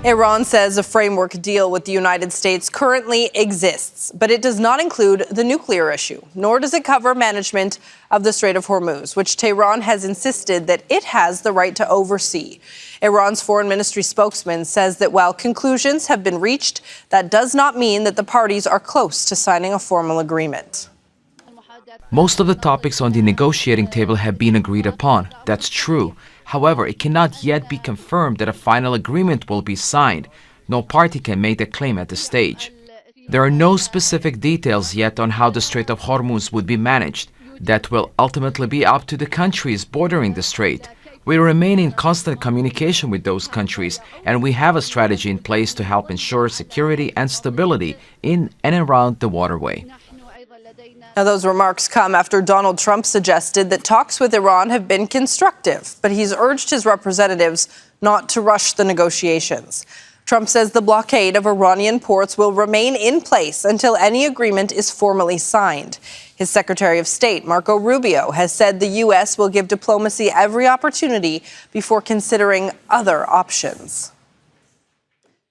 Iran says a framework deal with the United States currently exists, but it does not include the nuclear issue, nor does it cover management of the Strait of Hormuz, which Tehran has insisted that it has the right to oversee. Iran's foreign ministry spokesman says that while conclusions have been reached, that does not mean that the parties are close to signing a formal agreement. Most of the topics on the negotiating table have been agreed upon. That's true. However, it cannot yet be confirmed that a final agreement will be signed. No party can make that claim at this stage. There are no specific details yet on how the Strait of Hormuz would be managed. That will ultimately be up to the countries bordering the strait. We remain in constant communication with those countries, and we have a strategy in place to help ensure security and stability in and around the waterway. Now, those remarks come after Donald Trump suggested that talks with Iran have been constructive, but he's urged his representatives not to rush the negotiations. Trump says the blockade of Iranian ports will remain in place until any agreement is formally signed. His Secretary of State, Marco Rubio, has said the U.S. will give diplomacy every opportunity before considering other options.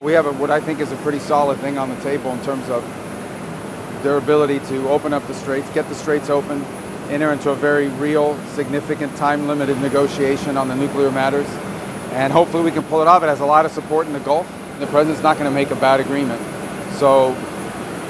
We have what I think is a pretty solid thing on the table in terms of their ability to open up the straits, get the straits open, enter into a very real, significant, time-limited negotiation on the nuclear matters. And hopefully we can pull it off. It has a lot of support in the Gulf. The president's not going to make a bad agreement. So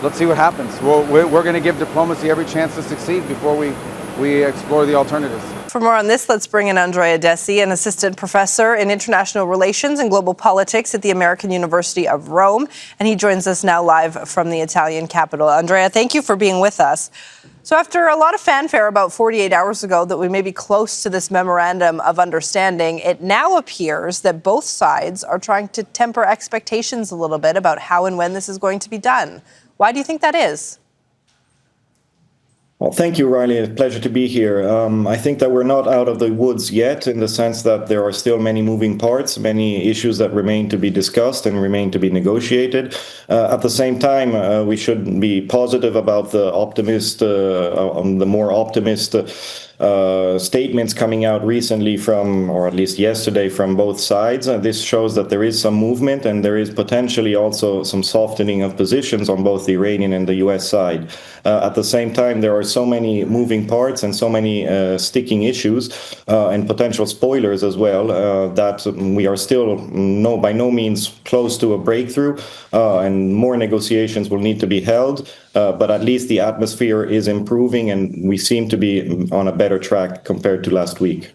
let's see what happens. We're going to give diplomacy every chance to succeed before we explore the alternatives. For more on this, let's bring in Andrea Dessi, an assistant professor in international relations and global politics at the American University of Rome. And he joins us now live from the Italian capital. Andrea, thank you for being with us. So after a lot of fanfare about 48 hours ago that we may be close to this memorandum of understanding, it now appears that both sides are trying to temper expectations a little bit about how and when this is going to be done. Why do you think that is? Well, thank you, Riley. A pleasure to be here. I think that we're not out of the woods yet, in the sense that there are still many moving parts, many issues that remain to be discussed and remain to be negotiated. At the same time, we should be positive about the more optimist statements coming out recently from, or at least yesterday, from both sides. This shows that there is some movement, and there is potentially also some softening of positions on both the Iranian and the U.S. side. At the same time, there are so many moving parts and so many sticking issues and potential spoilers as well that we are still by no means close to a breakthrough, and more negotiations will need to be held. But at least the atmosphere is improving, and we seem to be on a better track compared to last week.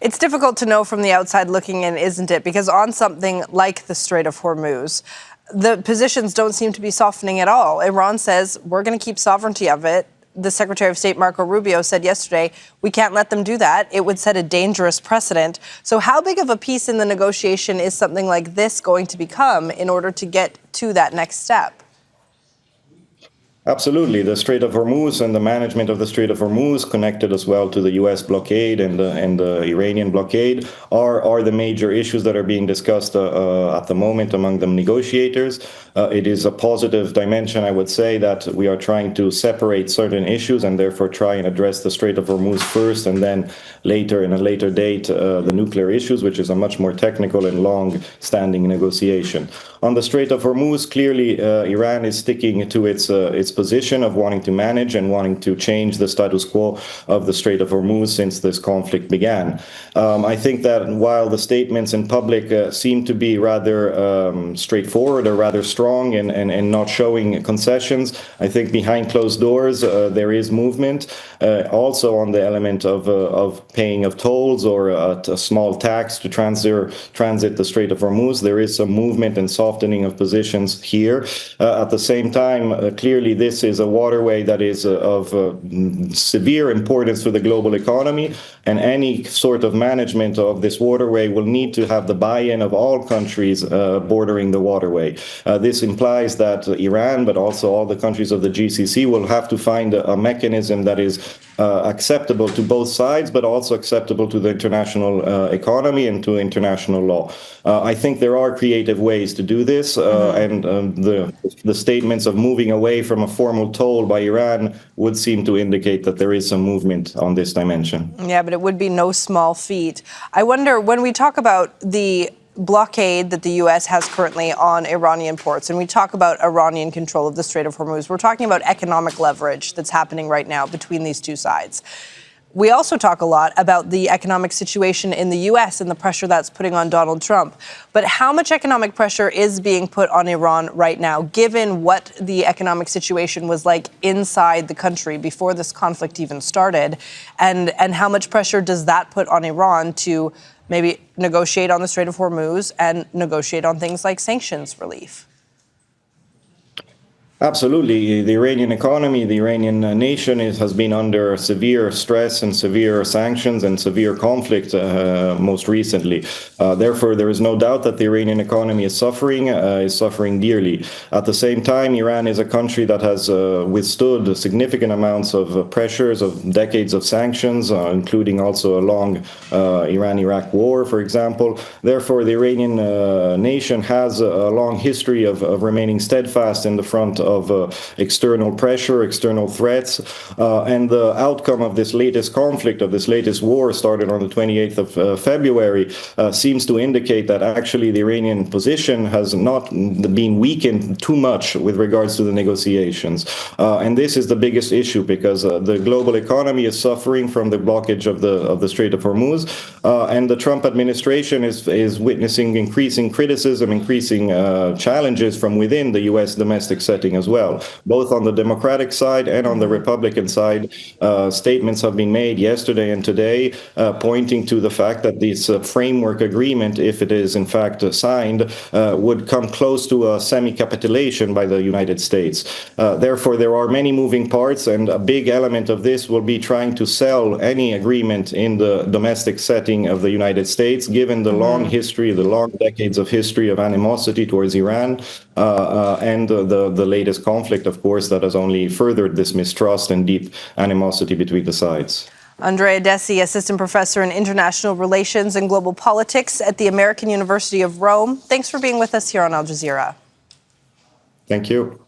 It's difficult to know from the outside looking in, isn't it? Because on something like the Strait of Hormuz, the positions don't seem to be softening at all. Iran says, we're going to keep sovereignty of it. The Secretary of State, Marco Rubio, said yesterday, we can't let them do that. It would set a dangerous precedent. So how big of a piece in the negotiation is something like this going to become in order to get to that next step? Absolutely. The Strait of Hormuz and the management of the Strait of Hormuz, connected as well to the U.S. blockade and the Iranian blockade, are the major issues that are being discussed at the moment among the negotiators. It is a positive dimension, I would say, that we are trying to separate certain issues and therefore try and address the Strait of Hormuz first, and then later, in a later date, the nuclear issues, which is a much more technical and long-standing negotiation. On the Strait of Hormuz, clearly Iran is sticking to its position of wanting to manage and wanting to change the status quo of the Strait of Hormuz since this conflict began. I think that while the statements in public seem to be rather straightforward or rather strong and not showing concessions, I think behind closed doors there is movement. Also on the element of paying of tolls or a small tax to transit the Strait of Hormuz, there is some movement and softening of positions here. At the same time, clearly this is a waterway that is of severe importance to the global economy, and any sort of management of this waterway will need to have the buy-in of all countries bordering the waterway. This implies that Iran, but also all the countries of the GCC, will have to find a mechanism that is acceptable to both sides, but also acceptable to the international economy and to international law. I think there are creative ways to do this, and the statements of moving away from a formal toll by Iran would seem to indicate that there is some movement on this dimension. Yeah, but it would be no small feat. I wonder, when we talk about the blockade that the U.S. has currently on Iranian ports, and we talk about Iranian control of the Strait of Hormuz, we're talking about economic leverage that's happening right now between these two sides. We also talk a lot about the economic situation in the U.S. and the pressure that's putting on Donald Trump. But how much economic pressure is being put on Iran right now, given what the economic situation was like inside the country before this conflict even started? And how much pressure does that put on Iran to maybe negotiate on the Strait of Hormuz and negotiate on things like sanctions relief? Absolutely. The Iranian economy, the Iranian nation has been under severe stress and severe sanctions and severe conflict most recently. Therefore, there is no doubt that the Iranian economy is suffering dearly. At the same time, Iran is a country that has withstood significant amounts of pressures of decades of sanctions, including also a long Iran-Iraq war, for example. Therefore, the Iranian nation has a long history of remaining steadfast in the front of external pressure, external threats, and the outcome of this latest conflict, of this latest war started on the 28th of February, seems to indicate that actually the Iranian position has not been weakened too much with regards to the negotiations. And this is the biggest issue, because the global economy is suffering from the blockage of the Strait of Hormuz, and the Trump administration is witnessing increasing criticism, increasing challenges from within the U.S. domestic setting as well. Both on the Democratic side and on the Republican side, statements have been made yesterday and today pointing to the fact that this framework agreement, if it is in fact signed, would come close to a semi-capitulation by the United States. Therefore, there are many moving parts, and a big element of this will be trying to sell any agreement in the domestic setting of the United States, given the long history, the long decades of history of animosity towards Iran, and the latest conflict, of course, that has only furthered this mistrust and deep animosity between the sides. Andrea Dessi, assistant professor in international relations and global politics at the American University of Rome. Thanks for being with us here on Al Jazeera. Thank you.